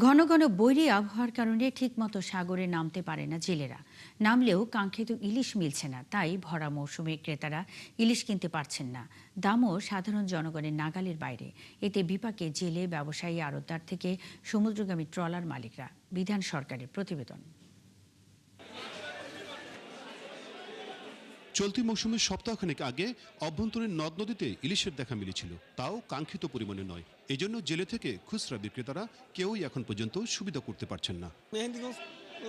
ঘন ঘন বৈরী আবহাওয়ার কারণে ঠিকমতো সাগরে নামতে পারে না জেলেরা। নামলেও কাঙ্ক্ষিত ইলিশ মিলছে না, তাই ভরা মৌসুমে ক্রেতারা ইলিশ কিনতে পারছেন না। দামও সাধারণ জনগণের নাগালের বাইরে। এতে বিপাকে জেলে, ব্যবসায়ী, আড়তদার থেকে সমুদ্রগামী ট্রলার মালিকরা। বিধান সরকারের প্রতিবেদন। চলতি মৌসুমের সপ্তাহখানেক আগে অভ্যন্তরীণ নদ নদীতে ইলিশের দেখা মিলেছিল, তাও কাঙ্ক্ষিত পরিমাণে নয়। এজন্য জেলে থেকে খুচরা বিক্রেতারা কেউই এখন পর্যন্ত সুবিধা করতে পারছেন না। মেহেন্দিগঞ্জ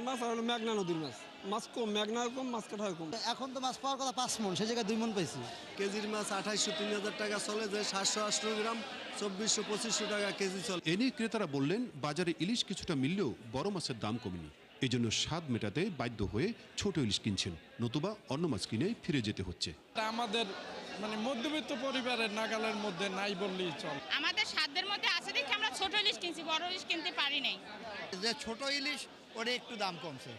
মাছ আর হলো মেঘনা নদীর মাছ, মাছ কম, মেঘনা কম, মাছ কাটা কম। এখন তো মাছ পাওয়ার কথা 5 মণ, সে জায়গায় 2 মণ পাইছি। কেজির মাছ 2800-3000 টাকা চলে, যে 700-800 গ্রাম 2400-2500 টাকা কেজি চলে। এ নিয়ে ক্রেতারা বললেন, বাজারে ইলিশ কিছুটা মিললেও বড় মাছের দাম কমেনি। এজন্য স্বাদ মেটাতে বাধ্য হয়ে ছোট ইলিশ কিনছেন, নতুবা অন্য মাছ কিনে ফিরে যেতে হচ্ছে। আমাদের মধ্যবিত্ত পরিবারের নাগালের মধ্যে নাই বললেই চল। আমাদের সাধ্যের মধ্যে আছে দেখে আমরা ছোট ইলিশ কিনছি, বড় ইলিশ কিনতে পারি নাই। যে ছোট ইলিশ ওটা একটু দাম কমছে,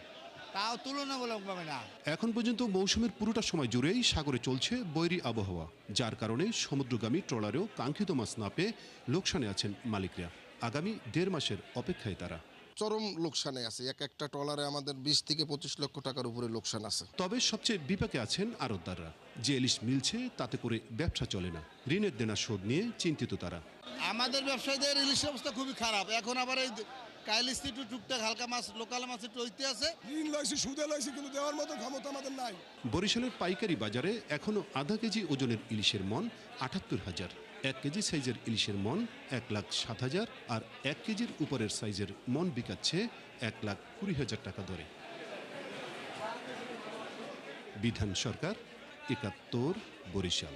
তাও তুলনামূলকভাবে না। এখন পর্যন্ত মৌসুমের পুরোটা সময় জুড়েই সাগরে চলছে বৈরী আবহাওয়া, যার কারণে সমুদ্রগামী ট্রলারেও কাঙ্ক্ষিত মাছ না পেয়ে লোকসানে আছেন মালিকরা। আগামী 1.5 মাসের অপেক্ষায় তারা। চরম লোকসানে আছে, একটা ট্রলারে আমাদের 20 থেকে 25 লক্ষ টাকার উপরে লোকসান আছে। তবে সবচেয়ে বিপাকে আছেন আড়তদাররা। যে ইলিশ মিলছে তাতে করে ব্যবসা চলে না, ঋণের দেনা শোধ নিয়ে চিন্তিত তারা। আমাদের ব্যবসায়ীদের ইলিশের অবস্থা খুবই খারাপ। এখন আবার এই কাইলিশ একটু টুকটাক হালকা মাছ, লোকাল মাছ একটু হইতে আছে। ঋণ লইছি, সুদে লইছি, কিন্তু দেওয়ার মতো ক্ষমতা আমাদের নাই। বরিশালের পাইকারি বাজারে এখনো আধা কেজি ওজনের ইলিশের মন 78,000, 1 কেজি সাইজের ইলিশের মন 1,07,000, আর 1 কেজির উপরের সাইজের মন বিকাচ্ছে 1,20,000 টাকা দরে। বিধান সরকার, 71, বরিশাল।